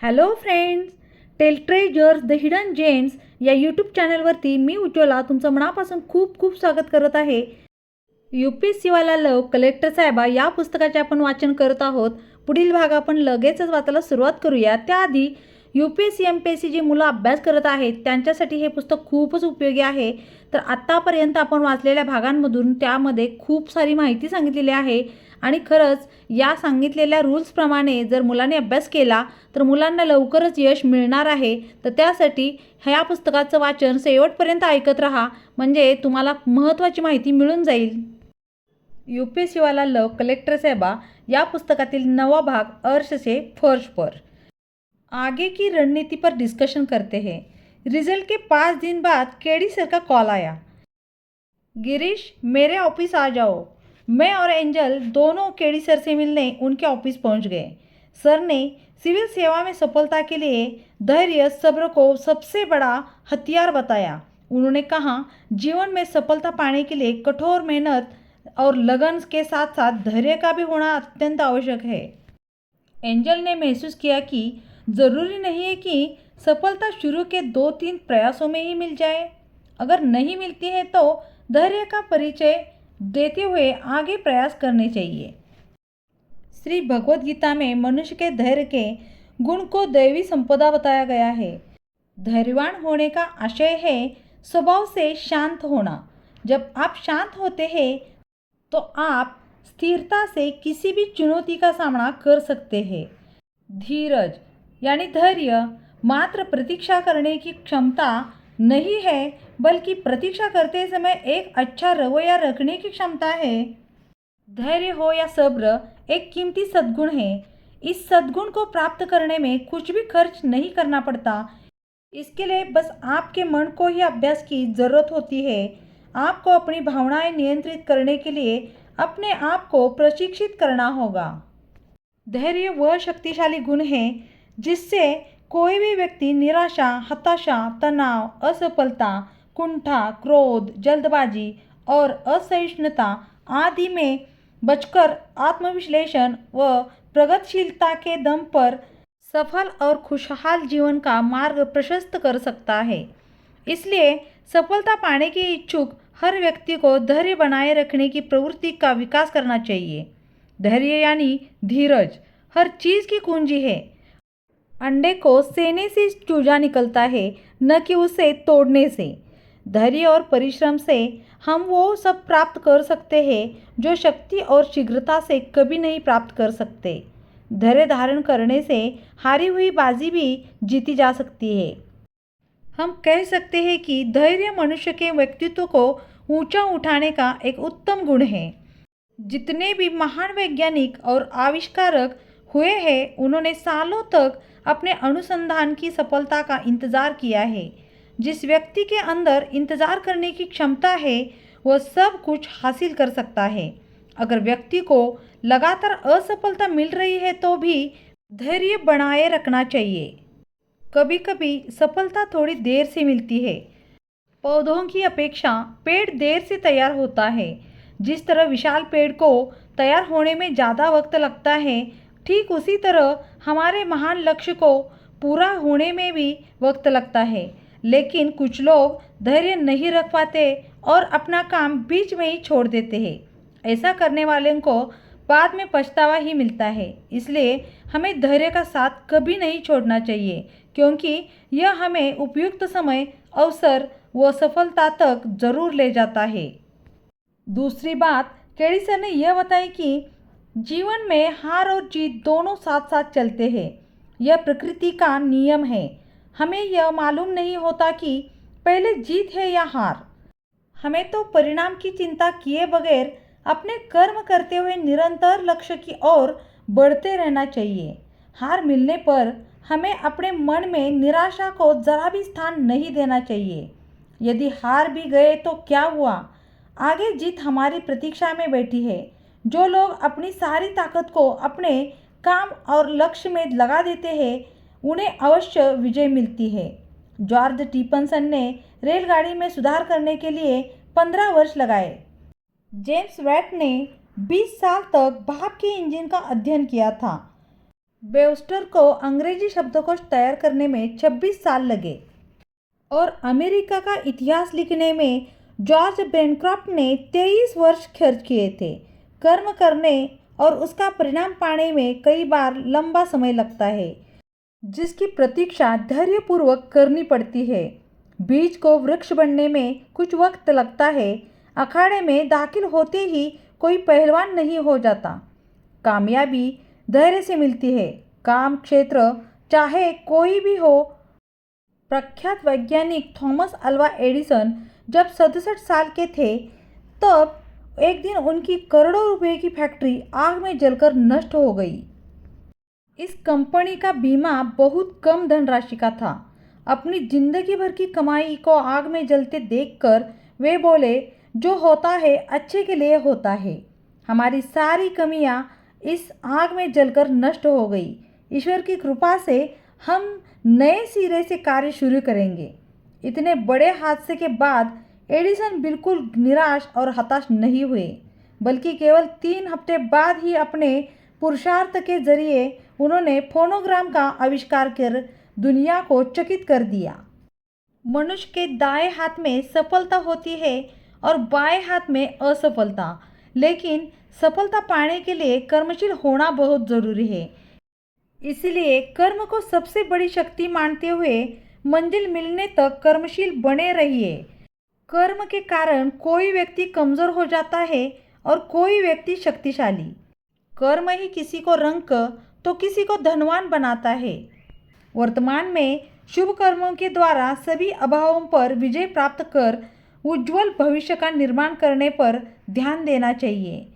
Hello friends, tale treasures the hidden gems या YouTube चॅनलवरती मी उज्ज्वला तुमचं मनापासून खूप खूप स्वागत करत आहे. UPSCवाला लव कलेक्टर साहेबा या पुस्तकाचे आपण वाचन करत आहोत. पुढील भाग आपण लगेचच वाचायला सुरुवात करूया. त्याआधी UPSC MPSC जी मुलं अभ्यास करत आहेत त्यांच्यासाठी हे पुस्तक खूपच उपयोगी आहे. तर आत्तापर्यंत आपण वाचलेल्या भागांमधून त्यामध्ये खूप सारी माहिती सांगितलेली आहे आणि खरंच या सांगितलेल्या रूल्सप्रमाणे जर मुलांनी अभ्यास केला तर मुलांना लवकरच यश मिळणार आहे. तर त्यासाठी ह्या पुस्तकाचं वाचन शेवटपर्यंत ऐकत राहा, म्हणजे तुम्हाला महत्त्वाची माहिती मिळून जाईल. UPSCवाला लव कलेक्टर साहेबा या पुस्तकातील 9वां भाग अर्श से फर्श पर आगे की रणनीति पर डिस्कशन करते हैं. रिजल्ट के 5 दिन बाद केडी सर का कॉल आया. गिरीश, मेरे ऑफिस आ जाओ. मैं और एंजल दोनों केडी सर से मिलने उनके ऑफिस पहुंच गए. सर ने सिविल सेवा में सफलता के लिए धैर्य सब्र को सबसे बड़ा हथियार बताया. उन्होंने कहा, जीवन में सफलता पाने के लिए कठोर मेहनत और लगन के साथ साथ धैर्य का भी होना अत्यंत आवश्यक है. एंजल ने महसूस किया कि ज़रूरी नहीं है कि सफलता शुरू के 2-3 प्रयासों में ही मिल जाए. अगर नहीं मिलती है तो धैर्य का परिचय देते हुए आगे प्रयास करने चाहिए. श्री भगवद गीता में मनुष्य के धैर्य के गुण को दैवी संपदा बताया गया है. धैर्यवान होने का आशय है स्वभाव से शांत होना. जब आप शांत होते हैं तो आप स्थिरता से किसी भी चुनौती का सामना कर सकते हैं. धीरज यानी धैर्य मात्र प्रतीक्षा करने की क्षमता नहीं है, बल्कि प्रतीक्षा करते समय एक अच्छा रवैया रखने की क्षमता है. धैर्य हो या सब्र एक कीमती सद्गुण है. इस सद्गुण को प्राप्त करने में कुछ भी खर्च नहीं करना पड़ता. इसके लिए बस आपके मन को ही अभ्यास की ज़रूरत होती है. आपको अपनी भावनाएं नियंत्रित करने के लिए अपने आप को प्रशिक्षित करना होगा. धैर्य वह शक्तिशाली गुण है जिससे कोई भी व्यक्ति निराशा, हताशा, तनाव, असफलता, कुंठा, क्रोध, जल्दबाजी और असहिष्णुता आदि में बचकर आत्मविश्लेषण व प्रगतिशीलता के दम पर सफल और खुशहाल जीवन का मार्ग प्रशस्त कर सकता है. इसलिए सफलता पाने के इच्छुक हर व्यक्ति को धैर्य बनाए रखने की प्रवृत्ति का विकास करना चाहिए. धैर्य यानी धीरज हर चीज़ की कुंजी है. अंडे को सेने से चूजा निकलता है, न कि उसे तोड़ने से. धैर्य और परिश्रम से हम वो सब प्राप्त कर सकते हैं जो शक्ति और शीघ्रता से कभी नहीं प्राप्त कर सकते. धैर्य धारण करने से हारी हुई बाजी भी जीती जा सकती है. हम कह सकते हैं कि धैर्य मनुष्य के व्यक्तित्व को ऊंचा उठाने का एक उत्तम गुण है. जितने भी महान वैज्ञानिक और आविष्कारक हुए हैं उन्होंने सालों तक अपने अनुसंधान की सफलता का इंतज़ार किया है. जिस व्यक्ति के अंदर इंतज़ार करने की क्षमता है वह सब कुछ हासिल कर सकता है. अगर व्यक्ति को लगातार असफलता मिल रही है तो भी धैर्य बनाए रखना चाहिए. कभी कभी सफलता थोड़ी देर से मिलती है. पौधों की अपेक्षा पेड़ देर से तैयार होता है. जिस तरह विशाल पेड़ को तैयार होने में ज़्यादा वक्त लगता है, ठीक उसी तरह हमारे महान लक्ष्य को पूरा होने में भी वक्त लगता है. लेकिन कुछ लोग धैर्य नहीं रख पाते और अपना काम बीच में ही छोड़ देते हैं. ऐसा करने वालों को बाद में पछतावा ही मिलता है. इसलिए हमें धैर्य का साथ कभी नहीं छोड़ना चाहिए, क्योंकि यह हमें उपयुक्त समय, अवसर व सफलता तक जरूर ले जाता है. दूसरी बात केडी सर ने यह बताई कि जीवन में हार और जीत दोनों साथ साथ चलते हैं. यह प्रकृति का नियम है. हमें यह मालूम नहीं होता कि पहले जीत है या हार. हमें तो परिणाम की चिंता किए बगैर अपने कर्म करते हुए निरंतर लक्ष्य की ओर बढ़ते रहना चाहिए. हार मिलने पर हमें अपने मन में निराशा को जरा भी स्थान नहीं देना चाहिए. यदि हार भी गए तो क्या हुआ, आगे जीत हमारी प्रतीक्षा में बैठी है. जो लोग अपनी सारी ताकत को अपने काम और लक्ष्य में लगा देते हैं उन्हें अवश्य विजय मिलती है. जॉर्ज स्टीफनसन ने रेलगाड़ी में सुधार करने के लिए 15 वर्ष लगाए. जेम्स वैट ने 20 साल तक भाप के इंजन का अध्ययन किया था. वेबस्टर को अंग्रेजी शब्दकोश तैयार करने में 26 साल लगे और अमेरिका का इतिहास लिखने में जॉर्ज बेनक्रॉफ्ट ने 23 वर्ष खर्च किए थे। कर्म करने और उसका परिणाम पाने में कई बार लंबा समय लगता है, जिसकी प्रतीक्षा धैर्यपूर्वक करनी पड़ती है। बीज को वृक्ष बनने में कुछ वक्त लगता है। अखाड़े में दाखिल होते ही कोई पहलवान नहीं हो जाता। कामयाबी धैर्य से मिलती है। काम क्षेत्र चाहे कोई भी हो। प्रख्यात वैज्ञानिक थॉमस अल्वा एडिसन जब 67 साल के थे, तब एक दिन उनकी करोड़ों रुपए की फैक्ट्री आग में जलकर नष्ट हो गई। इस कंपनी का बीमा बहुत कम धनराशि का था। अपनी जिंदगी भर की कमाई को आग में जलते देखकर वे बोले, जो होता है अच्छे के लिए होता है। हमारी सारी कमियां इस आग में जलकर नष्ट हो गई। ईश्वर की कृपा से हम नए सिरे से कार्य शुरू करेंगे। इतने बड़े हादसे के बाद एडिसन बिल्कुल निराश और हताश नहीं हुए, बल्कि केवल 3 हफ्ते बाद ही अपने पुरुषार्थ के जरिए उन्होंने फोनोग्राम का आविष्कार कर दुनिया को चकित कर दिया। मनुष्य के दाएं हाथ में सफलता होती है और बाएं हाथ में असफलता, लेकिन सफलता पाने के लिए कर्मशील होना बहुत जरूरी है। इसलिए कर्म को सबसे बड़ी शक्ति मानते हुए मंजिल मिलने तक कर्मशील बने रहिए। कर्म के कारण कोई व्यक्ति कमजोर हो जाता है और कोई व्यक्ति शक्तिशाली। कर्म ही किसी को रंक तो किसी को धनवान बनाता है। वर्तमान में शुभ कर्मों के द्वारा सभी अभावों पर विजय प्राप्त कर उज्जवल भविष्य का निर्माण करने पर ध्यान देना चाहिए।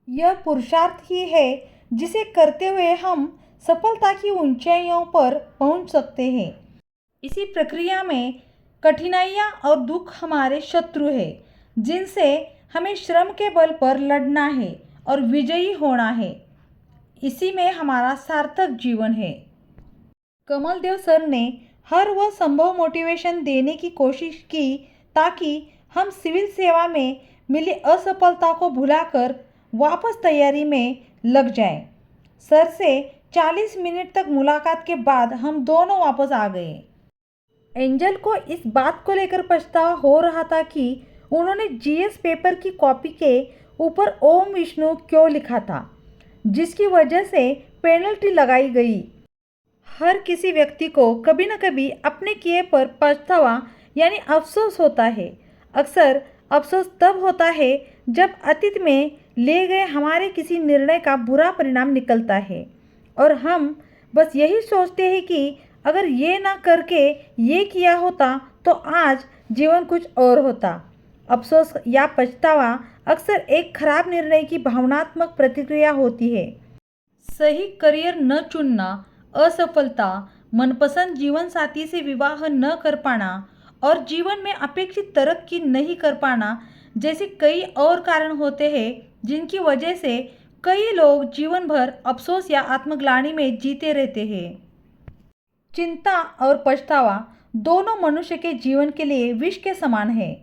यह पुरुषार्थ ही है जिसे करते हुए हम सफलता की ऊंचाइयों पर पहुंच सकते हैं। इसी प्रक्रिया में कठिनाइयां और दुख हमारे शत्रु हैं, जिनसे हमें श्रम के बल पर लड़ना है और विजयी होना है। इसी में हमारा सार्थक जीवन है। कमलदेव सर ने हर वह संभव मोटिवेशन देने की कोशिश की ताकि हम सिविल सेवा में मिली असफलता को भुलाकर वापस तैयारी में लग जाएं। सर से 40 मिनट तक मुलाकात के बाद हम दोनों वापस आ गए। एंजल को इस बात को लेकर पछतावा हो रहा था कि उन्होंने जीएस पेपर की कॉपी के ऊपर ओम विष्णु क्यों लिखा था, जिसकी वजह से पेनल्टी लगाई गई। हर किसी व्यक्ति को कभी न कभी अपने किए पर पछतावा यानी अफसोस होता है। अक्सर अफसोस तब होता है जब अतीत में ले गए हमारे किसी निर्णय का बुरा परिणाम निकलता है और हम बस यही सोचते हैं कि अगर ये ना करके ये किया होता तो आज जीवन कुछ और होता। अफसोस या पछतावा अक्सर एक खराब निर्णय की भावनात्मक प्रतिक्रिया होती है। सही करियर न चुनना, असफलता, मनपसंद जीवन साथी से विवाह न कर पाना और जीवन में अपेक्षित तरक्की नहीं कर पाना जैसे कई और कारण होते हैं, जिनकी वजह से कई लोग जीवन भर अफसोस या आत्मग्लानि में जीते रहते हैं। चिंता और पछतावा दोनों मनुष्य के जीवन के लिए विष के समान है।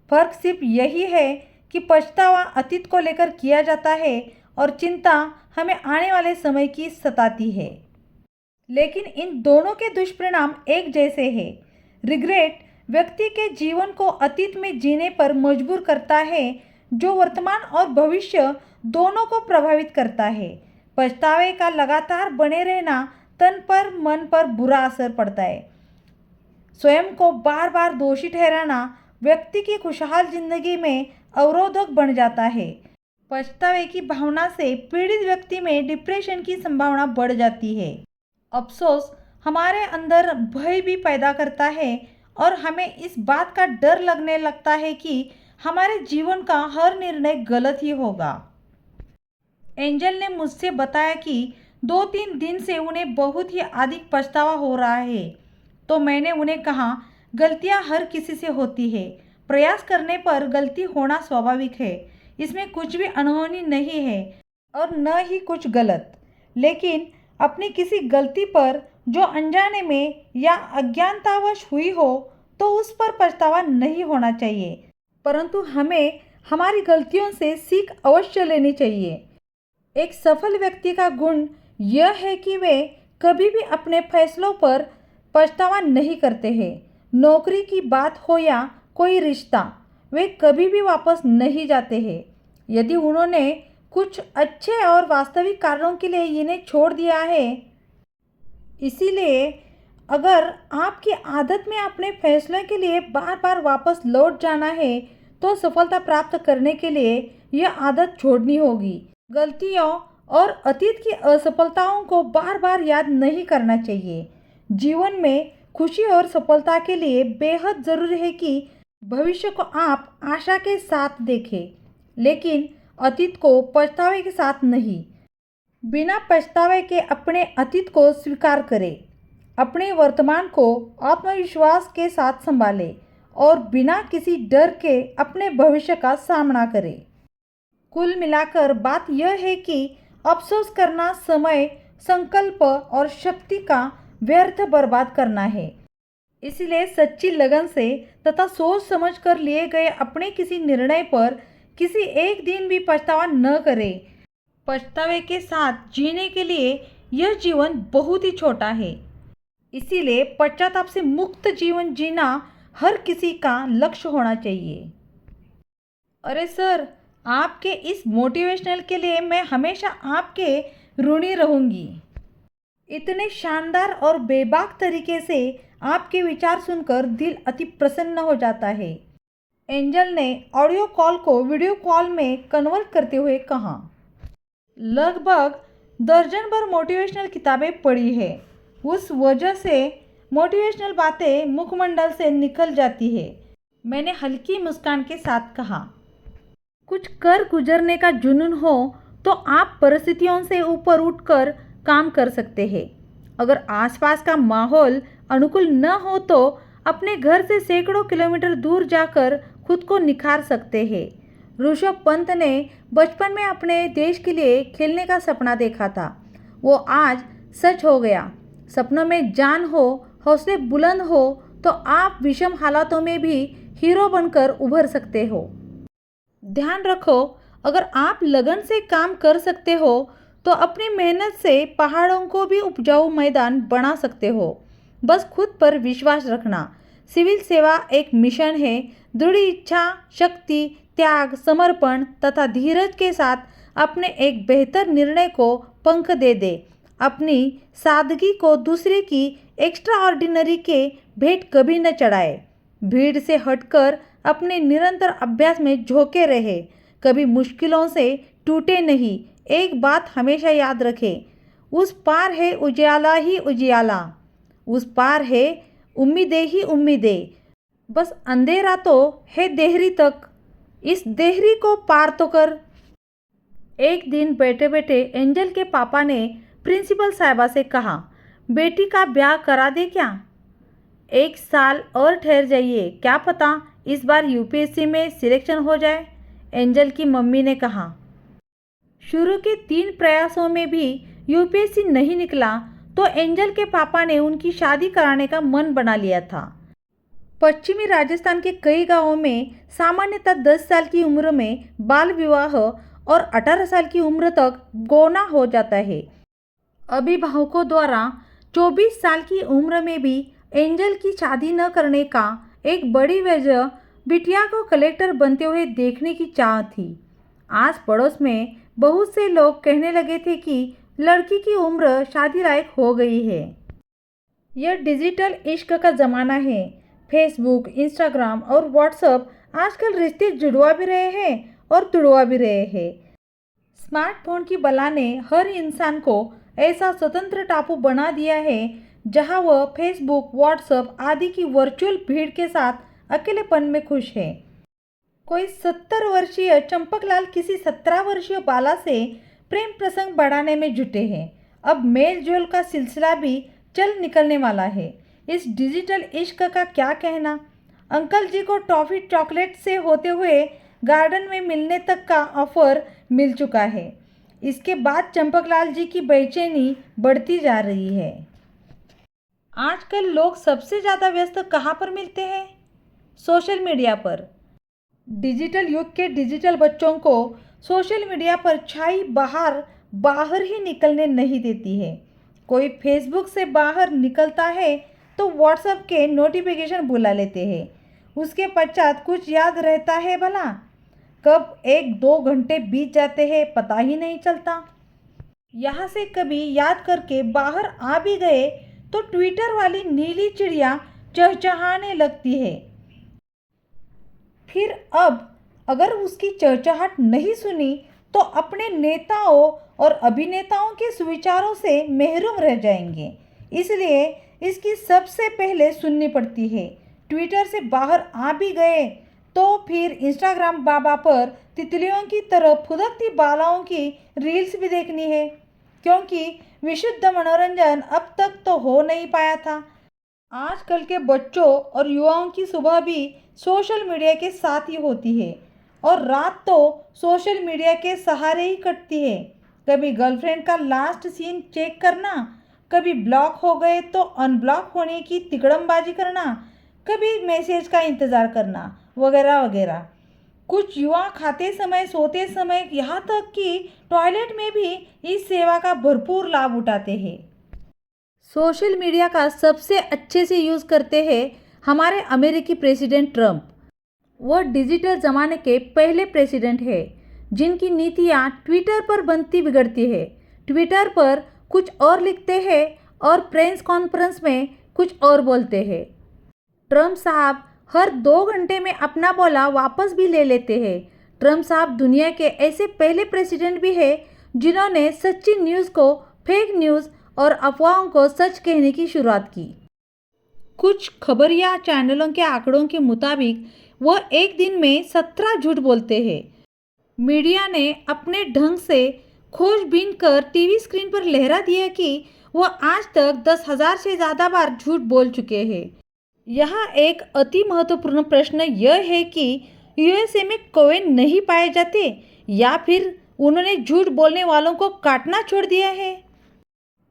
फर्क सिर्फ यही है कि पछतावा अतीत को लेकर किया जाता है और चिंता हमें आने वाले समय की सताती है। लेकिन इन दोनों के दुष्परिणाम एक जैसे हैं। रिग्रेट व्यक्ति के जीवन को अतीत में जीने पर मजबूर करता है, जो वर्तमान और भविष्य दोनों को प्रभावित करता है। पछतावे का लगातार बने रहना तन पर मन पर बुरा असर पड़ता है। स्वयं को बार बार दोषी ठहराना व्यक्ति की खुशहाल जिंदगी में अवरोधक बन जाता है। पछतावे की भावना से पीड़ित व्यक्ति में डिप्रेशन की संभावना बढ़ जाती है। अफसोस हमारे अंदर भय भी पैदा करता है और हमें इस बात का डर लगने लगता है कि हमारे जीवन का हर निर्णय गलत ही होगा। एंजल ने मुझसे बताया कि 2-3 दिन से उन्हें बहुत ही अधिक पछतावा हो रहा है। तो मैंने उन्हें कहा, गलतियां हर किसी से होती है। प्रयास करने पर गलती होना स्वाभाविक है। इसमें कुछ भी अनहोनी नहीं है और न ही कुछ गलत। लेकिन अपनी किसी गलती पर जो अनजाने में या अज्ञानतावश हुई हो तो उस पर पछतावा नहीं होना चाहिए, परंतु हमें हमारी गलतियों से सीख अवश्य लेनी चाहिए। एक सफल व्यक्ति का गुण यह है कि वे कभी भी अपने फैसलों पर पछतावा नहीं करते हैं। नौकरी की बात हो या कोई रिश्ता, वे कभी भी वापस नहीं जाते हैं। यदि उन्होंने कुछ अच्छे और वास्तविक कारणों के लिए इन्हें छोड़ दिया है। इसीलिए अगर आपकी आदत में अपने फैसलों के लिए बार बार वापस लौट जाना है तो सफलता प्राप्त करने के लिए यह आदत छोड़नी होगी। गलतियों और अतीत की असफलताओं को बार बार याद नहीं करना चाहिए। जीवन में खुशी और सफलता के लिए बेहद ज़रूरी है कि भविष्य को आप आशा के साथ देखें, लेकिन अतीत को पछतावे के साथ नहीं। बिना पछतावे के अपने अतीत को स्वीकार करें, अपने वर्तमान को आत्मविश्वास के साथ संभालें और बिना किसी डर के अपने भविष्य का सामना करें। कुल मिलाकर बात यह है कि अफसोस करना समय, संकल्प और शक्ति का व्यर्थ बर्बाद करना है। इसलिए सच्ची लगन से तथा सोच समझकर लिए गए अपने किसी निर्णय पर किसी एक दिन भी पछतावा न करें। पछतावे के साथ जीने के लिए यह जीवन बहुत ही छोटा है। इसीलिए पश्चाताप से मुक्त जीवन जीना हर किसी का लक्ष्य होना चाहिए। अरे सर, आपके इस मोटिवेशनल के लिए मैं हमेशा आपके ऋणी रहूंगी। इतने शानदार और बेबाक तरीके से आपके विचार सुनकर दिल अति प्रसन्न हो जाता है। एंजल ने ऑडियो कॉल को वीडियो कॉल में कन्वर्ट करते हुए कहा, लगभग दर्जन भर मोटिवेशनल किताबें पढ़ी है। उस वजह से मोटिवेशनल बातें मुखमंडल से निकल जाती है। मैंने हल्की मुस्कान के साथ कहा, कुछ कर गुजरने का जुनून हो तो आप परिस्थितियों से ऊपर उठकर काम कर सकते हैं। अगर आसपास का माहौल अनुकूल न हो तो अपने घर से सैकड़ों किलोमीटर दूर जाकर खुद को निखार सकते हैं। ऋषभ पंत ने बचपन में अपने देश के लिए खेलने का सपना देखा था। वो आज सच हो गया। सपनों में जान हो, हौसले बुलंद हो तो आप विषम हालातों में भी हीरो बनकर उभर सकते हो। ध्यान रखो, अगर आप लगन से काम कर सकते हो तो अपनी मेहनत से पहाड़ों को भी उपजाऊ मैदान बना सकते हो। बस खुद पर विश्वास रखना। सिविल सेवा एक मिशन है। दृढ़ इच्छा शक्ति, त्याग, समर्पण तथा धीरज के साथ अपने एक बेहतर निर्णय को पंख दे दे। अपनी सादगी को दूसरे की एक्स्ट्रा ऑर्डिनरी के भेंट कभी न चढ़ाए। भीड़ से हटकर अपने निरंतर अभ्यास में झोंके रहे। कभी मुश्किलों से टूटे नहीं। एक बात हमेशा याद रखें, उस पार है उजियाला ही उजियाला, उस पार है उम्मीदें ही उम्मीदें। बस अंधेरा तो है देहरी तक, इस देहरी को पार तो कर। एक दिन बैठे बैठे एंजल के पापा ने प्रिंसिपल साहिबा से कहा, बेटी का ब्याह करा दे क्या? 1 साल और ठहर जाइए, क्या पता इस बार यूपीएससी में सिलेक्शन हो जाए। एंजल की मम्मी ने कहा। शुरू के 3 प्रयासों में भी यूपीएससी नहीं निकला तो एंजल के पापा ने उनकी शादी कराने का मन बना लिया था। पश्चिमी राजस्थान के कई गांवों में सामान्यतः 10 साल की उम्र में बाल विवाह और 18 साल की उम्र तक गौना हो जाता है। अभिभावकों द्वारा 24 साल की उम्र में भी एंजल की शादी न करने का एक बड़ी वजह बिटिया को कलेक्टर बनते हुए देखने की चाह थी। आस पड़ोस में बहुत से लोग कहने लगे थे कि लड़की की उम्र शादी लायक हो गई है। यह डिजिटल इश्क का ज़माना है। फेसबुक, इंस्टाग्राम और व्हाट्सएप आजकल रिश्ते जुड़वा भी रहे हैं और तुड़वा भी रहे हैं। स्मार्टफोन की बला ने हर इंसान को ऐसा स्वतंत्र टापू बना दिया है जहां वह फेसबुक, व्हाट्सएप आदि की वर्चुअल भीड़ के साथ अकेलेपन में खुश है। कोई 70 वर्षीय चंपकलाल किसी 17 वर्षीय बाला से प्रेम प्रसंग बढ़ाने में जुटे हैं। अब मेल जोल का सिलसिला भी चल निकलने वाला है। इस डिजिटल इश्क का क्या कहना। अंकल जी को टॉफ़ी चॉकलेट से होते हुए गार्डन में मिलने तक का ऑफर मिल चुका है। इसके बाद चंपकलाल जी की बेचैनी बढ़ती जा रही है। आजकल लोग सबसे ज़्यादा व्यस्त कहाँ पर मिलते हैं? सोशल मीडिया पर। डिजिटल युग के डिजिटल बच्चों को सोशल मीडिया पर छाई बहार बाहर ही निकलने नहीं देती है। कोई फेसबुक से बाहर निकलता है तो व्हाट्सएप के नोटिफिकेशन बुला लेते हैं। उसके पश्चात कुछ याद रहता है भला? कब 1-2 घंटे बीत जाते हैं पता ही नहीं चलता। यहाँ से कभी याद करके बाहर आ भी गए तो ट्विटर वाली नीली चिड़िया चहचहाने लगती है। फिर अब अगर उसकी चहचहाट नहीं सुनी तो अपने नेताओं और अभिनेताओं के सुविचारों से महरूम रह जाएंगे। इसलिए इसकी सबसे पहले सुननी पड़ती है। ट्विटर से बाहर आ भी गए तो फिर इंस्टाग्राम बाबा पर तितलियों की तरह फुदकती बालाओं की रील्स भी देखनी है, क्योंकि विशुद्ध मनोरंजन अब तक तो हो नहीं पाया था। आजकल के बच्चों और युवाओं की सुबह भी सोशल मीडिया के साथ ही होती है और रात तो सोशल मीडिया के सहारे ही कटती है। कभी गर्लफ्रेंड का लास्ट सीन चेक करना, कभी ब्लॉक हो गए तो अनब्लॉक होने की तिकड़मबाजी करना, कभी मैसेज का इंतज़ार करना, वगैरह वगैरह। कुछ युवा खाते समय, सोते समय, यहाँ तक कि टॉयलेट में भी इस सेवा का भरपूर लाभ उठाते हैं। सोशल मीडिया का सबसे अच्छे से यूज़ करते हैं हमारे अमेरिकी प्रेसिडेंट ट्रंप। वह डिजिटल ज़माने के पहले प्रेसिडेंट है जिनकी नीतियाँ ट्विटर पर बनती बिगड़ती है। ट्विटर पर कुछ और लिखते हैं और प्रेस कॉन्फ्रेंस में कुछ और बोलते हैं। ट्रंप साहब हर 2 घंटे में अपना बोला वापस भी ले लेते हैं। ट्रंप साहब दुनिया के ऐसे पहले प्रेसिडेंट भी हैं जिन्होंने सच्ची न्यूज़ को फेक न्यूज़ और अफवाहों को सच कहने की शुरुआत की। कुछ खबरिया चैनलों के आंकड़ों के मुताबिक वह एक दिन में 17 झूठ बोलते हैं। मीडिया ने अपने ढंग से खोजबीन कर टीवी स्क्रीन पर लहरा दिया कि वह आज तक 10,000 से ज़्यादा बार झूठ बोल चुके हैं। यहाँ एक अति महत्वपूर्ण प्रश्न यह है कि यूएसए में कौवे नहीं पाए जाते या फिर उन्होंने झूठ बोलने वालों को काटना छोड़ दिया है।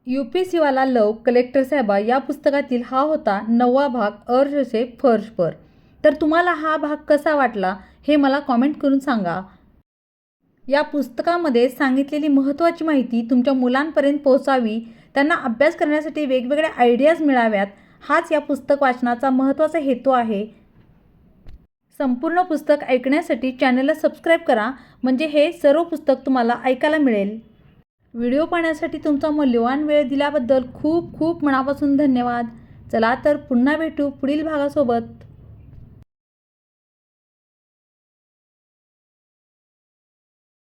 यूपीएससीवाला लव कलेक्टर साहेबा या पुस्तकातील हा होता 9वा भाग अर्ज से फर्श पर। तर तुम्हाला हा भाग कसा वाटला हे मला कॉमेंट करून सांगा। या पुस्तकामध्ये सांगितलेली महत्त्वाची माहिती तुमच्या मुलांपर्यंत पोहोचावी, त्यांना अभ्यास करण्यासाठी वेगवेगळ्या आयडियाज मिळाव्यात, हाच या पुस्तक वाचनाचा महत्त्वाचा हेतू आहे। संपूर्ण पुस्तक ऐकण्यासाठी चॅनलला सबस्क्राईब करा, म्हणजे हे सर्व पुस्तक तुम्हाला ऐकायला मिळेल। व्हिडिओ पाहण्यासाठी तुमचा मूल्यवान वेळ दिल्याबद्दल खूप खूप मनापासून धन्यवाद। चला तर पुन्हा भेटू पुढील भागासोबत।